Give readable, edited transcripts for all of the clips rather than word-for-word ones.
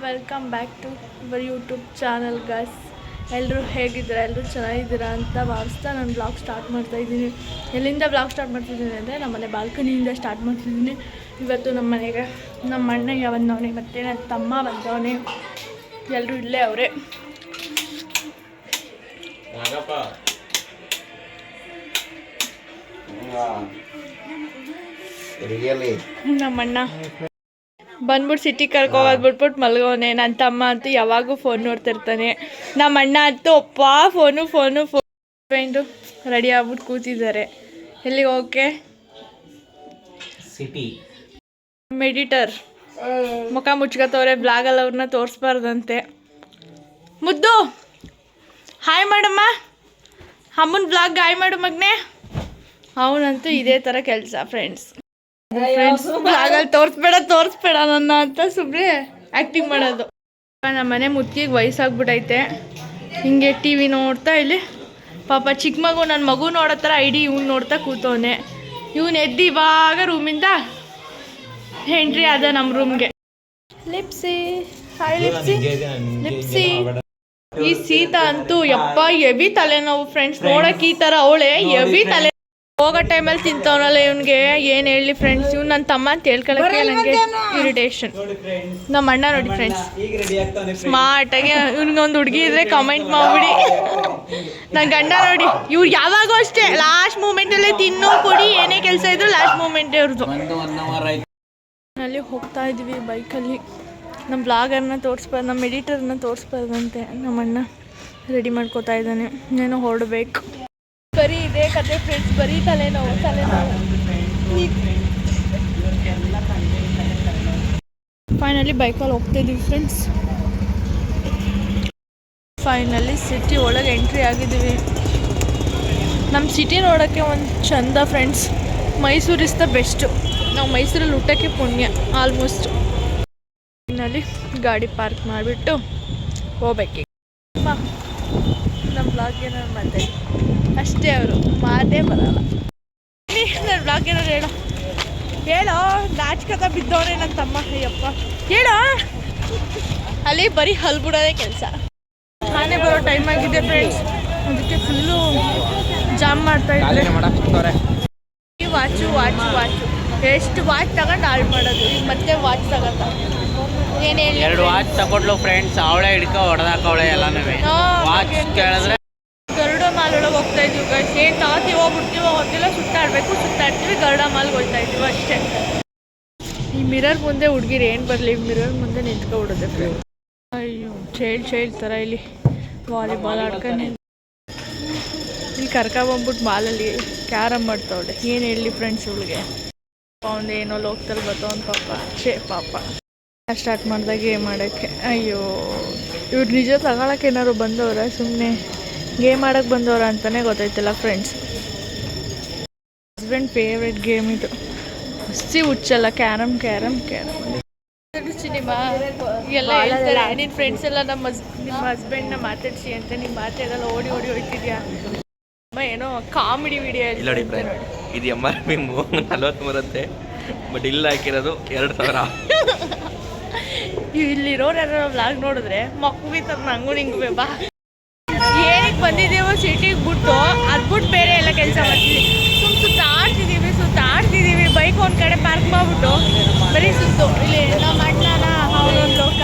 Welcome back to our YouTube channel guys. ಎಲ್ಲರೂ ಹೇಗಿದ್ದೀರಾ? ಎಲ್ಲರೂ ಚೆನ್ನಾಗಿದ್ದೀರಾ ಅಂತ ಭಾವಿಸ್ತಾ ನಾನು ಬ್ಲಾಗ್ ಸ್ಟಾರ್ಟ್ ಮಾಡ್ತಾಯಿದ್ದೀನಿ. ಎಲ್ಲಿಂದ ಬ್ಲಾಗ್ ಸ್ಟಾರ್ಟ್ ಮಾಡ್ತಿದ್ದೀನಿ ಅಂದರೆ ನಮ್ಮ ಮನೆ ಬಾಲ್ಕನಿಯಿಂದ ಸ್ಟಾರ್ಟ್ ಮಾಡ್ತಿದ್ದೀನಿ. ಇವತ್ತು ನಮ್ಮ ಮನೆಗೆ ನಮ್ಮ ಅಣ್ಣಯ್ಯ ಬಂದವನೆ ಮತ್ತು ನನ್ನ ತಮ್ಮ ಬಂದವನೆ. ಎಲ್ಲರೂ ಇಲ್ಲೇ ಅವರೇ. ನಮ್ಮಣ್ಣ ಬಂದ್ಬಿಟ್ಟು ಸಿಟಿ ಕರ್ಕೋಗೋದು ಬಿಟ್ಬಿಟ್ಟು ಮಲ್ಗೋನೆ. ನನ್ನ ತಮ್ಮ ಅಂತೂ ಯಾವಾಗೂ ಫೋನ್ ನೋಡ್ತಿರ್ತಾನೆ. ನಮ್ಮ ಅಣ್ಣ ಅಂತೂ ಫೋನು ಫ್ರೆಂಡು ರೆಡಿ ಆಗ್ಬಿಟ್ಟು ಕೂತಿದ್ದಾರೆ. ಎಲ್ಲಿಗೆ ಹೋಗಕ್ಕೆ? ಸಿಟಿ ಮೆಡಿಟರ್ ಮುಖ ಮುಚ್ಕೋತವ್ರೆ. ಬ್ಲಾಗಲ್ಲಿ ಅವ್ರನ್ನ ತೋರಿಸ್ಬಾರ್ದಂತೆ. ಮುದ್ದು ಹಾಯ್ ಮಾಡಮ್ಮ, ಅಮ್ಮನ ಬ್ಲಾಗ್ ಹಾಯ್ ಮಾಡು ಮಗನೇ. ಅವನಂತೂ ಇದೇ ಥರ ಕೆಲಸ ಫ್ರೆಂಡ್ಸ್. ಬ್ಲಾಗಲ್ಲಿ ತೋರಿಸ್ಬೇಡ ನನ್ನ ಅಂತ ಸುಮ್ಮನೆ ಆ್ಯಕ್ಟಿಂಗ್ ಮಾಡೋದು. ನಮ್ಮ ಮನೆ ಮುತ್ತಿಗೆ ವಯಸ್ಸಾಗ್ಬಿಟ್ಟೈತೆ. ಹಿಂಗೆ ಟಿ ವಿ ನೋಡ್ತಾ ಇಲ್ಲಿ ಪಾಪ ಚಿಕ್ಕ ಮಗು ನನ್ನ ಮಗು ನೋಡೋ ಥರ ಇವ್ನು ನೋಡ್ತಾ ಕೂತವನೆ. ಇವನು ಎದ್ದು ಇವಾಗ ರೂಮಿಂದ ಎಂಟ್ರಿ ಆದ ನಮ್ಮ ರೂಮ್ಗೆ. ಲಿಪ್ಸಿ ಹಾಯ್ ಲಿಪ್ಸಿ. ಈ ಸೀತಾ ಅಂತೂ ಯಪ್ಪ ಎವಿ ತಲೆನೋವು ಫ್ರೆಂಡ್ಸ್. ನೋಡಕ್ಕೆ ಈ ಥರ ಅವಳೆ ಎವಿ ತಲೆ. ಹೋಗೋ ಟೈಮಲ್ಲಿ ತಿಂತವನಲ್ಲ ಇವನಿಗೆ ಏನು ಹೇಳಿ ಫ್ರೆಂಡ್ಸ್. ಇವ್ನು ನನ್ನ ತಮ್ಮ ಅಂತ ಹೇಳ್ಕೊಳಕ್ಕೆ ನನಗೆ ಇರಿಟೇಷನ್. ನಮ್ಮ ಅಣ್ಣ ನೋಡಿ ಫ್ರೆಂಡ್ಸ್ ಸ್ಮಾರ್ಟಾಗಿ ಇವ್ನಿಗೊಂದು ಹುಡುಗಿ ಇದ್ರೆ ಕಮೆಂಟ್ ಮಾಡಿಬಿಡಿ. ನನ್ನ ಗಂಡ ನೋಡಿ ಇವ್ರು ಯಾವಾಗೂ ಅಷ್ಟೇ ಲಾಸ್ಟ್ ಮೂಮೆಂಟಲ್ಲೇ ತಿನ್ನು ಕೊಡಿ ಏನೇ ಕೆಲಸ ಇದ್ರು ಲಾಸ್ಟ್ ಮೂಮೆಂಟೇ ಅವ್ರದ್ದು. ಅಲ್ಲಿ ಹೋಗ್ತಾ ಇದ್ವಿ ಬೈಕಲ್ಲಿ. ನಮ್ಮ ಬ್ಲಾಗರ್ನ ತೋರಿಸ್ಬಾರ್ದು, ನಮ್ಮ ಎಡಿಟರ್ನ ತೋರಿಸ್ಬಾರ್ದಂತೆ. ನಮ್ಮಣ್ಣ ರೆಡಿ ಮಾಡ್ಕೋತಾ ಇದ್ದಾನೆ, ಏನೋ ಹೊರಡ್ಬೇಕು. ಬರೀ ಇದೇ ಕತೆ ಫ್ರೆಂಡ್ಸ್, ಬರೀ ತಲೆನೋವು. ಫೈನಲಿ ಬೈಕಲ್ಲಿ ಹೋಗ್ತಾಯಿದ್ದೀವಿ ಫ್ರೆಂಡ್ಸ್. ಫೈನಲಿ ಸಿಟಿ ಒಳಗೆ ಎಂಟ್ರಿ ಆಗಿದ್ದೀವಿ. ನಮ್ಮ ಸಿಟಿ ನೋಡೋಕ್ಕೆ ಒಂದು ಚಂದ friends. Mysuru is the best. ನಾವು ಮೈಸೂರಲ್ಲಿ ಊಟಕ್ಕೆ ಪುಣ್ಯ ಆಲ್ಮೋಸ್ಟ್. ಫೈನಲಿ ಗಾಡಿ ಪಾರ್ಕ್ ಮಾಡಿಬಿಟ್ಟು ಹೋಗ್ಬೇಕು. ನಮ್ಮ ಬ್ಲಾಗ್ಗೆ ನಾನು ಮಾತಾಡಿ ಅಷ್ಟೇ, ಅವರು ಮಾತೇ ಬರಲ್ಲ. ನನ್ನ ಬ್ಲಾಗ್ ಏನಾರು ಹೇಳೋ ನಾಚಿಕತ ಬಿದ್ದವನೇ ನನ್ನ ತಮ್ಮ. ಅಯ್ಯಪ್ಪ ಹೇಳೋ. ಅಲ್ಲಿ ಬರೀ ಹಲ್ಬಿಡೋದೇ ಕೆಲಸ. ನಾನೇ ಬರೋ ಟೈಮ್ ಆಗಿದೆ ಫ್ರೆಂಡ್ಸ್, ಅದಕ್ಕೆ ಫುಲ್ಲು ಜಾಮ್ ಮಾಡ್ತಾ ಇದ್ದಾರೆ. ವಾಚು ಎಷ್ಟು ವಾಚ್ ತಗೊಂಡು ಹಾಳು ಮಾಡೋದು. ಈಗ ಮತ್ತೆ ವಾಚ್ ತಗೊಂಡ ಏನು ಹೇಳಿ 2 ವಾಚ್ ತಗೊಂಡ್ಲು ಫ್ರೆಂಡ್ಸ್. ಅವಳೆ ಹಿಡ್ಕೊ ಹೊಡೆದಾಕವಳೆ ಎಲ್ಲನೂ. ವಾಚ್ ಕೇಳಿದ್ರೆ ಗರುಡ ಮಾಲ್ ಒಳಗೆ ಹೋಗ್ತಾ ಇದ್ದೀವಿ ಗೈಸ್. ಏನು ತಗೋತೀವೋ ಬಿಡ್ತೀವೋ ಗೊತ್ತಿಲ್ಲ, ಸುತ್ತಾಡ್ತೀವಿ ಗರುಡ ಮಾಲ್ಗೆ ಹೋಗ್ತಾ ಇದ್ದೀವಿ ಅಷ್ಟೇ. ಈ ಮಿರರ್ ಮುಂದೆ ಹುಡುಗಿರು ಏನು ಬರಲಿ, ಮಿರರ್ ಮುಂದೆ ನಿಂತ್ಕೊಬಿಡೋದೆ ಫ್ರೆಂಡ್ಸ್. ಅಯ್ಯೋ ಚೈಲ್ಡ್ ಥರ ಇಲ್ಲಿ ವಾಲಿಬಾಲ್ ಆಡ್ಕೊಂಡು ಇಲ್ಲಿ ಕರ್ಕೊಂಬಂದ್ಬಿಟ್ಟು ಬಾಲಲ್ಲಿ ಕ್ಯಾರಮ್ ಮಾಡ್ತಾವಳೆ. ಏನು ಹೇಳಲಿ ಫ್ರೆಂಡ್ಸ್ ಇವಳಿಗೆ. ಒಂದು ಏನೋ ಲೋಕದಲ್ಲಿ ಬರ್ತವನ್ ಪಾಪ ಸ್ಟಾರ್ಟ್ ಮಾಡಿದಾಗ ಗೇಮ್ ಮಾಡೋಕ್ಕೆ. ಅಯ್ಯೋ ಇವ್ರು ನಿಜ ತಗೊಳಕ್ಕೆ ಏನಾದ್ರು ಬಂದವರ, ಸುಮ್ಮನೆ ಗೇಮ್ ಆಡೋಕ್ಕೆ ಬಂದವರ ಅಂತಲೇ ಗೊತ್ತಾಯ್ತಿಲ್ಲ ಫ್ರೆಂಡ್ಸ್. ಹಸ್ಬೆಂಡ್ ಫೇವ್ರೆಟ್ ಗೇಮ್ ಇದು. ಹುಚ್ಚಲ್ಲ ಕ್ಯಾರಮ್ ಸಿನಿಮಾ ಎಲ್ಲ ಹೇಳ್ತಾರೆ. ನಿನ್ನ ಫ್ರೆಂಡ್ಸ್ ಎಲ್ಲ ನಿಮ್ಮ ಹಸ್ಬೆಂಡ್ನ ಮಾತಾಡಿಸಿ ಅಂತ. ನಿಮ್ಮ ಮಾತಾಡಲ್ಲ, ಓಡಿ ಹೋಯ್ತಿದ್ಯಾ ಏನೋ ಕಾಮಿಡಿ ವಿಡಿಯೋ ನೋಡಿ. ಇದು MRP 40 ಬರುತ್ತೆ, ಬಟ್ ಇಲ್ಲಿ ಹಾಕಿರೋದು 2000. ಇಲ್ಲಿರೋರು ಯಾರು ವ್ಲಾಗ್ ನೋಡಿದ್ರೆ ಮಕ್ಕಳು ನಂಗೂ ನಿಂಗೆ ಬಾ ಏನಕ್ಕೆ ಬಂದಿದ್ದೀವೋ ಸಿಟಿಗೆ ಬಿಟ್ಟು ಅದ್ಬಿಟ್ಟು ಬೇರೆ ಎಲ್ಲ ಕೆಲಸ ಮಾಡ್ತೀವಿ. ಸುತ್ತಾಡ್ತಿದ್ದೀವಿ ಬೈಕ್ ಒಂದು ಕಡೆ ಪಾರ್ಕ್ ಮಾಡಿಬಿಟ್ಟು ಬರೀ ಸುತ್ತು. ಇಲ್ಲಿ ನಮ್ಮ ಅಣ್ಣನ ಅವನೊಂದು ಲೋಕ,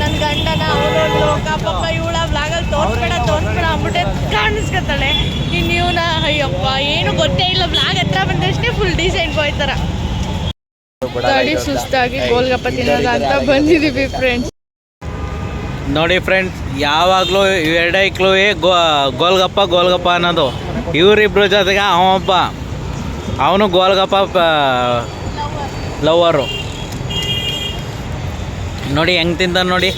ನನ್ನ ಗಂಡನ ಅವನೊಂದು ಲೋಕ. ಪಾಪ ಇವಳ ವ್ಲಾಗಲ್ಲಿ ತೋರಿಸ್ಬೇಡ ಅಂದ್ಬಿಟ್ಟೆ ಕಾಣಿಸ್ಕೊತಾಳೆ. ಇನ್ನು ಇವನ ಅಯ್ಯಪ್ಪ ಏನು ಗೊತ್ತೇ ಇಲ್ಲ. ವ್ಲಾಗ್ ಹತ್ರ ಬಂದಷ್ಟೇ ಫುಲ್ ಡೀಸೆಂಟ್ ಬಾಯ್ ಥರ ಗಾಡಿ ಸುಸ್ತಾಗಿ ಗೋಲ್ಗಪ್ಪ ತಿನ್ನೋದ ಅಂತ ಬಂದಿದ್ದೀವಿ ಫ್ರೆಂಡ್ಸ್. ನೋಡಿ ಫ್ರೆಂಡ್ಸ್, ಯಾವಾಗಲೂ ಎರಡೈಕ್ಲೂ ಗೋಲ್ಗಪ್ಪ ಅನ್ನೋದು. ಇವರಿಬ್ರು ಜೊತೆಗೆ ಅವನು ಗೋಲ್ಗಪ್ಪ ಲವರು. ನೋಡಿ ಹೆಂಗೆ ತಿಂತ ನೋಡಿ.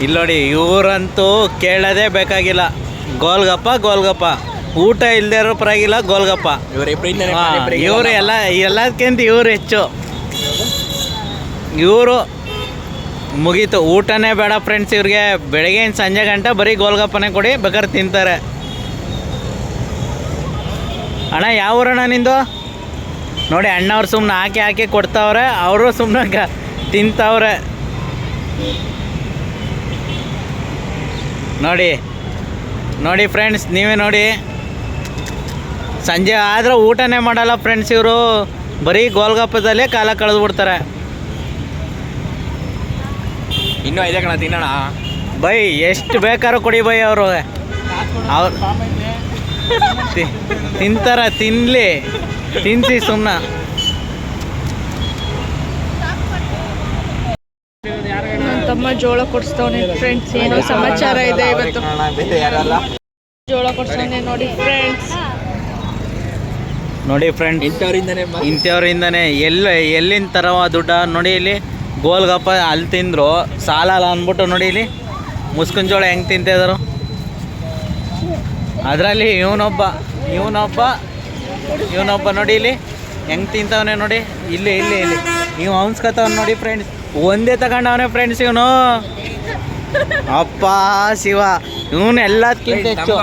ಇಲ್ಲಿ ನೋಡಿ, ಇವರಂತೂ ಕೇಳೋದೇ ಬೇಕಾಗಿಲ್ಲ. ಗೋಲ್ಗಪ್ಪ ಊಟ ಇಲ್ಲದೆ ಇರೋ ಪರವಾಗಿಲ್ಲ, ಗೋಲ್ಗಪ್ಪ. ಇವರು ಎಲ್ಲದಕ್ಕಿಂತ ಇವರು ಹೆಚ್ಚು. ಇವರು ಮುಗೀತು, ಊಟನೇ ಬೇಡ ಫ್ರೆಂಡ್ಸ್ ಇವ್ರಿಗೆ. ಬೆಳಗ್ಗೆಯಿಂದ ಸಂಜೆ ಗಂಟೆ ಬರೀ ಗೋಲ್ಗಪ್ಪನೇ ಕೊಡಿ, ಬೇಕಾದ್ರೆ ತಿಂತಾರೆ. ಅಣ್ಣ ಯಾವ ಊರಣ್ಣ ನಿಂದು? ನೋಡಿ ಅಣ್ಣವ್ರು ಸುಮ್ಮನೆ ಹಾಕಿ ಕೊಡ್ತಾವ್ರೆ. ಅವರು ಸುಮ್ಮನೆ ತಿಂತವ್ರೆ ನೋಡಿ ನೋಡಿ ಫ್ರೆಂಡ್ಸ್, ನೀವೇ ನೋಡಿ. ಸಂಜೆ ಆದ್ರೆ ಊಟನೇ ಮಾಡಲ್ಲ ಫ್ರೆಂಡ್ಸ್ ಇವರು, ಬರೀ ಗೋಲ್ಗಪ್ಪದಲ್ಲೇ ಕಾಲ ಕಳೆದು ಬಿಡ್ತಾರೆ. ಇನ್ನೂ ಐದೇ ಕಣ ತಿನ್ನೋಣ ಬೈ, ಎಷ್ಟು ಬೇಕಾದ್ರೂ ಕೊಡಿ ಬೈ. ಅವರು ಅವ್ರು ತಿಂತಾರ, ತಿನ್ನಲಿ, ತಿನ್ಸಿ ಸುಮ್ಮನೆ. ನನ್ನ ತಮ್ಮ ಜೋಳ ಕೊಡಿಸ್ತವನೆ ಫ್ರೆಂಡ್ಸ್. ಏನೋ ಸಮಾಚಾರ ಇದೆ ಇವತ್ತು. ಜೋಳ ಕೊಡಿಸ್ತವನೆ ನೋಡಿ ಫ್ರೆಂಡ್ಸ್. ನೋಡಿ ಫ್ರೆಂಡ್ಸ್, ಇಂಥವ್ರಿಂದನೇ ಎಲ್ಲಿಂದ ತರವ ದುಡ್ಡ ನೋಡಿ. ಇಲ್ಲಿ ಗೋಲ್ಗಪ್ಪ ಅಲ್ಲಿ ತಿಂದರು ಸಾಲಲ್ಲ ಅಂದ್ಬಿಟ್ಟು ನೋಡಿ ಇಲ್ಲಿ ಮುಸ್ಕಿನ ಜೋಳ ಹೆಂಗೆ ತಿಂತಿದ್ರು. ಅದರಲ್ಲಿ ಇವನೊಬ್ಬ ನೋಡಿ ಇಲ್ಲಿ ಹೆಂಗೆ ತಿಂತವನೆ ನೋಡಿ. ಇಲ್ಲಿ ಇವ್ ಅವನ್ಸ್ಕತ್ತವನ್ ನೋಡಿ ಫ್ರೆಂಡ್ಸ್. ಒಂದೇ ತಗೊಂಡವನೇ ಫ್ರೆಂಡ್ಸ್ ಇವನು. ಅಪ್ಪ ಶಿವ, ಇವನು ಎಲ್ಲದಕ್ಕಿಂತ ಹೆಚ್ಚು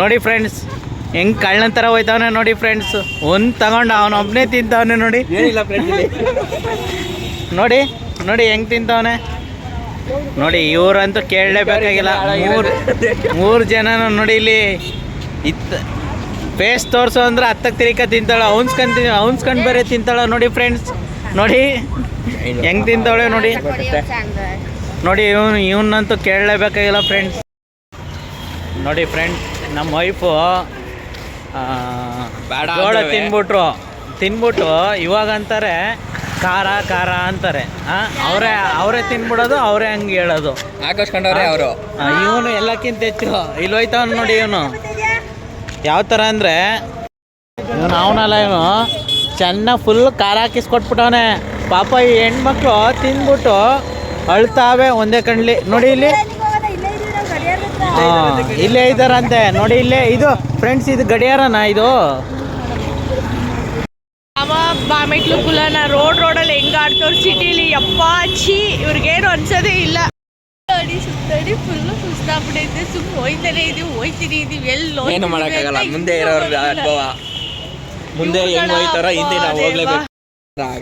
ನೋಡಿ ಫ್ರೆಂಡ್ಸ್, ಹೆಂಗೆ ಕಳ್ಳನ ಥರ ಹೋಯ್ತವನೆ ನೋಡಿ ಫ್ರೆಂಡ್ಸ್. ಒಂದು ತಗೊಂಡು ಅವನೊಬ್ಬನೇ ತಿಂತವನೆ ನೋಡಿ. ನೋಡಿ ಹೆಂಗೆ ತಿಂತವನೆ ನೋಡಿ. ಇವ್ರಂತೂ ಕೇಳಲೇಬೇಕಾಗಿಲ್ಲ. ಮೂರು ಜನ ನೋಡಿ ಇಲ್ಲಿ ಫೇಸ್ ತೋರಿಸು ಅಂದ್ರೆ ಹತ್ತಕ್ಕೆ ತಿರ್ಕ ತಿಂತಾಳ. ಅವನ್ಸ್ಕೊಂಡು ಬೇರೆ ತಿಂತಾಳ ನೋಡಿ ಫ್ರೆಂಡ್ಸ್. ನೋಡಿ ಹೆಂಗೆ ತಿಂತಾವಳೆ ನೋಡಿ. ಇವನ್ನಂತೂ ಕೇಳಲೇಬೇಕಾಗಿಲ್ಲ ಫ್ರೆಂಡ್ಸ್. ನೋಡಿ ಫ್ರೆಂಡ್ಸ್, ನಮ್ಮ ವೈಫು ಜೋಳ ತಿನ್ಬಿಟ್ಟು ಇವಾಗ ಅಂತಾರೆ ಖಾರ ಅಂತಾರೆ. ಅವರೇ ತಿನ್ಬಿಡೋದು, ಅವರೇ ಹಂಗೆ ಹೇಳೋದು. ಹಾಕಿಸ್ಕೊಂಡವ್ರೆ ಅವರು. ಇವನು ಎಲ್ಲಕ್ಕಿಂತ ಹೆಚ್ಚು ಇಲ್ಲಿ ಹೋಯ್ತಾವನು ನೋಡಿ. ಇವನು ಯಾವ ಥರ ಅಂದರೆ ಅವನಲ್ಲ, ಇವನು ಚೆನ್ನಾಗಿ ಫುಲ್ ಖಾರ ಹಾಕಿಸ್ಕೊಟ್ಬಿಟ್ಟವನೆ. ಪಾಪ ಈ ಹೆಣ್ಮಕ್ಳು ತಿಂದ್ಬಿಟ್ಟು ಅಳ್ತಾವೆ ಒಂದೇ ಕಣ್ಲಿ ನೋಡಿ. ಇಲ್ಲೇ ಇದ್ದಾರಂತೆ ನೋಡಿ. ಇದು ಫ್ರೆಂಡ್ಸ್, ಇದು ಗಡಿಯಾರನ ಇದು. ಬಾಮೆಟ್ಲು ಕುಲನ ರೋಡಲ್ಲಿ ಹೆಂಗ ಆಡ್ತವ್ರು ಸಿಟಿಲಿ. ಯಪ್ಪ ಛೀ, ಇವ್ರಿಗೇನು ಅನ್ಸೋದೇ ಇಲ್ಲ. ಸುತ್ತಡಿ ಫುಲ್ಲು ಸುಸ್ತಾಗ್ಬಿಟ್ಟೈತೆ. ಸುಮ್ಮನೆ ಹೋಯ್ತಾನೆ ಹೋಯ್ತೀನಿ ಎಲ್ಲೋ ಏನು ಮಾಡೋಕ್ಕಾಗಲ್ಲ. ಮುಂದೆ ಇರೋರ ಅನುಭವ, ಮುಂದೆ ಹೆಂಗ್ ಹೋಯ್ತಾರ, ಹಿಂದೆ ನಾವು ಹೋಗ್ಲೇಬೇಕು.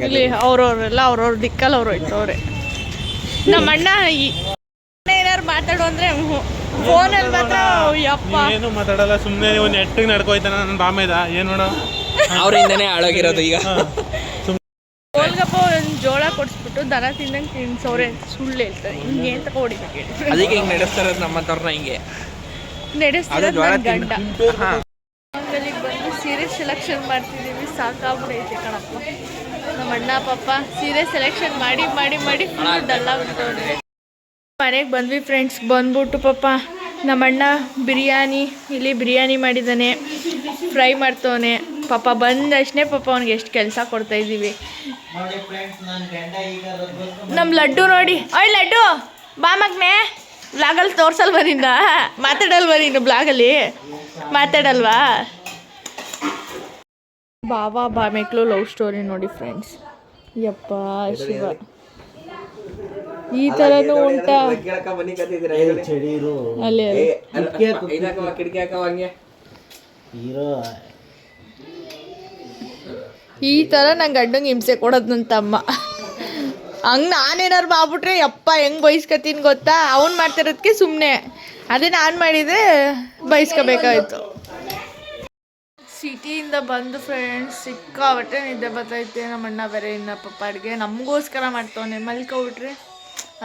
ಇಲ್ಲಿ ಅವ್ರವ್ರೆಲ್ಲ ಅವ್ರವ್ರ ದಿಕ್ಕಲ್ಲಿ ಅವ್ರು ಹೋಯ್ತವ್ರೆ. ನಮ್ಮ ಅಣ್ಣ ಏನಾರು ಮಾತಾಡು ಅಂದ್ರೆ ಫೋನಲ್ಲಿ ಮಾತ್ರ ಯಪ್ಪ ಏನು ಮಾತಾಡಲ್ಲ. ಸುಮ್ಮನೆ ಒಂದು ನೆಟ್ಟಿಗೆ ನಡ್ಕೋಯ್ತಾನ ನನ್ನ ಬಾಮೇದ. ಏನು ಮಾಡೋ, ಅವರಿಂದನೇ ಹಾಳಾಗಿರೋದು ಈಗ. ಗೋಲ್ಗಪ್ಪ ಒಂದು ಜೋಳ ಕೊಡಿಸ್ಬಿಟ್ಟು ದನ ತಿಂದಂಗೆ ತಿನ್ಸವ್ರೆ ಅಂತ ಸುಳ್ಳು ಹೇಳ್ತಾರೆ. ಹಿಂಗೆ ಅಂತ ಹೊಡಿಬೇಕು ಹೇಳಿ. ಅದಕ್ಕೆ ಹಿಂಗೆ ನಡೆಸ್ತಾರದು ನಮ್ಮಂತವ್ರನ್ನ. ಹಿಂಗೆ ನಡೆಸ್ತಿರೋದು ನನ್ನ ಗಂಡ. ಆಮೇಲೆ ಬಂದು ಸೀರೆ ಸೆಲೆಕ್ಷನ್ ಮಾಡ್ತಿದ್ದೀವಿ. ಸಾಕಾಗ್ಬಿಡೈತೆ ಕಣಪ್ಪ. ನಮ್ಮ ಅಣ್ಣ ಪಾಪ ಸೀರೆ ಸೆಲೆಕ್ಷನ್ ಮಾಡಿ ಫುಲ್ ಡಲ್ಲಾಗ್ಬಿಟ್ಟವ್ರೆ. ಮನೆಗೆ ಬಂದ್ವಿ ಫ್ರೆಂಡ್ಸ್. ಬಂದ್ಬಿಟ್ಟು ಪಾಪ ನಮ್ಮಣ್ಣ ಬಿರಿಯಾನಿ ಮಾಡಿದ್ದಾನೆ, ಫ್ರೈ ಮಾಡ್ತವನೆ. ಪಾಪ ಬಂದಷ್ಟೇ ಪಾಪ ಅವ್ನಿಗೆ ಎಷ್ಟು ಕೆಲಸ ಕೊಡ್ತಾಯಿದ್ದೀವಿ. ನಮ್ಮ ಲಡ್ಡು ನೋಡಿ, ಓಯ್ ಲಡ್ಡು ಬಾ ಮಗ್ನೆ. ಬ್ಲಾಗಲ್ಲಿ ತೋರ್ಸಲ್ವ ನಿನ್ನ? ಮಾತಾಡಲ್ವ ನೀನು ಬ್ಲಾಗಲ್ಲಿ? ಮಾತಾಡಲ್ವಾ? ಬಾಮೆಕ್ಳು ಲವ್ ಸ್ಟೋರಿ ನೋಡಿ ಫ್ರೆಂಡ್ಸ್. ಯಪ್ಪ ಶಿವ, ಈ ಥರನೂ ಉಂಟಾ? ಅಲ್ಲಿ ಈ ಥರ ನಂಗೆ ಗಂಡಂಗೆ ಹಿಂಸೆ ಕೊಡೋದು ನನ್ನ ತಮ್ಮ. ಹಂಗೆ ನಾನೇನಾರು ಮಾಡ್ಬಿಟ್ರೆ ಯಪ್ಪ ಹೆಂಗೆ ಬೈಸ್ಕೊತೀನಿ ಗೊತ್ತಾ? ಅವ್ನು ಮಾಡ್ತಿರೋದಕ್ಕೆ ಸುಮ್ಮನೆ, ಅದೇ ನಾನು ಮಾಡಿದರೆ ಬೈಸ್ಕೋಬೇಕಾಯ್ತು. ಸಿಟಿಯಿಂದ ಬಂದು ಫ್ರೆಂಡ್ಸ್ ಸಿಕ್ಕಾಬಟ್ಟೆ ನಿದ್ದೆ ಬರ್ತೈತೆ. ನಮ್ಮ ಅಣ್ಣ ಬೇರೆ ಇನ್ನ ಪಾಪ ಅಡುಗೆ ನಮಗೋಸ್ಕರ ಮಾಡ್ತವನೆ. ಮಲ್ಕೊಬಿಟ್ರೆ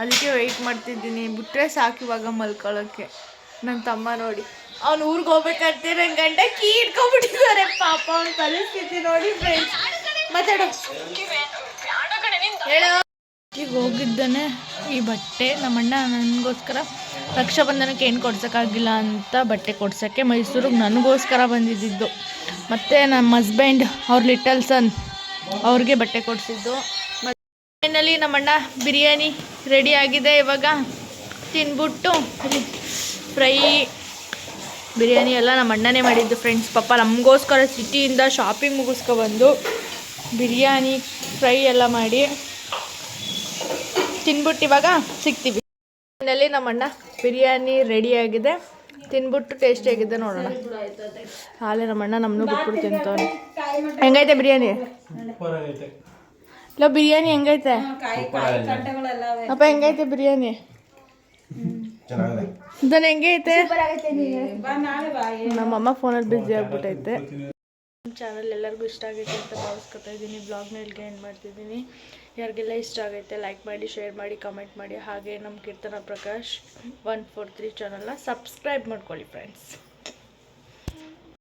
ಅದಕ್ಕೆ ವೆಯ್ಟ್ ಮಾಡ್ತಿದ್ದೀನಿ. ಬಿಟ್ಟರೆ ಸಾಕು ಇವಾಗ ಮಲ್ಕೊಳ್ಳೋಕ್ಕೆ. ನನ್ನ ತಮ್ಮ ನೋಡಿ, ಅವ್ನು ಊರಿಗೆ ಹೋಗ್ಬೇಕಂತೆ ನನ್ನ ಗಂಡ ಕೀ ಇಟ್ಕೊಂಡ್ಬಿಟ್ಟಿದ್ದಾರೆ. ಪಾಪ ಅವ್ನ ಪರಿಸ್ಥಿತಿ ನೋಡಿ ಫ್ರೆಂಡ್ಸ್. ಮಾತಾಡೋ, ಹೇಳೋ. ಈಗ ಹೋಗಿದ್ದಾನೆ ಈ ಬಟ್ಟೆ. ನಮ್ಮಣ್ಣ ನನಗೋಸ್ಕರ ರಕ್ಷಾಬಂಧನಕ್ಕೆ ಏನು ಕೊಡ್ಸೋಕ್ಕಾಗಿಲ್ಲ ಅಂತ ಬಟ್ಟೆ ಕೊಡ್ಸೋಕ್ಕೆ ಮೈಸೂರಿಗೆ ನನಗೋಸ್ಕರ ಬಂದಿದ್ದು. ಮತ್ತು ನಮ್ಮ ಹಸ್ಬೆಂಡ್ ಅವ್ರ ಲಿಟಲ್ ಸನ್ ಅವ್ರಿಗೆ ಬಟ್ಟೆ ಕೊಡಿಸಿದ್ದು. ಮತ್ತು ಫೈನಲಿ ನಮ್ಮಣ್ಣ ಬಿರಿಯಾನಿ ರೆಡಿ ಆಗಿದೆ. ಇವಾಗ ತಿನ್ಬಿಟ್ಟು ಫ್ರೈ ಬಿರಿಯಾನಿ ಎಲ್ಲ ನಮ್ಮ ಅಣ್ಣನೇ ಮಾಡಿದ್ದು ಫ್ರೆಂಡ್ಸ್. ಪಾಪ ನಮಗೋಸ್ಕರ ಸಿಟಿಯಿಂದ ಶಾಪಿಂಗ್ ಮುಗಿಸ್ಕೊಬಂದು ಬಿರಿಯಾನಿ ಫ್ರೈ ಎಲ್ಲ ಮಾಡಿ ತಿನ್ಬಿಟ್ಟು ಇವಾಗ ಸಿಗ್ತೀವಿ. ಫೈನಲಿ ನಮ್ಮಣ್ಣ ಬಿರಿಯಾನಿ ರೆಡಿಯಾಗಿದೆ. ತಿನ್ಬಿಟ್ಟು ಟೇಸ್ಟಿಯಾಗಿದೆ ನೋಡೋಣ. ಹಾಲೆ ನಮ್ಮಣ್ಣ ನಮ್ಮನ್ನು ಬಿಟ್ಬಿಟ್ಟು ತಿಂತವನೆ. ಹೆಂಗೈತೆ ಬಿರಿಯಾನಿ? ಇಲ್ಲ ಬಿರಿಯಾನಿ ಹೆಂಗೈತೆ ಅಪ್ಪ ಹೆಂಗೈತೆ ಬಿರಿಯಾನಿ ದನ ಹೆಂಗೈತೆ ನಮ್ಮಮ್ಮ ಫೋನಲ್ಲಿ ಬ್ಯುಸಿ ಆಗ್ಬಿಟ್ಟೈತೆ. ನಮ್ಮ ಚಾನಲ್ ಎಲ್ಲರಿಗೂ ಇಷ್ಟ ಆಗೈತೆ ಅಂತ ಭಾವಿಸ್ಕೊತಾ ಇದ್ದೀನಿ. ಬ್ಲಾಗ್ನ ಇಲ್ಲಿಗೆ ಎಂಡ್ ಮಾಡ್ತಿದ್ದೀನಿ. ಯಾರಿಗೆಲ್ಲ ಇಷ್ಟ ಆಗೈತೆ ಲೈಕ್ ಮಾಡಿ, ಶೇರ್ ಮಾಡಿ, ಕಮೆಂಟ್ ಮಾಡಿ. ಹಾಗೆ ನಮ್ಮ ಕೀರ್ತನ ಪ್ರಕಾಶ್ 143 ಚಾನಲ್ನ ಸಬ್ಸ್ಕ್ರೈಬ್ ಮಾಡ್ಕೊಳ್ಳಿ ಫ್ರೆಂಡ್ಸ್.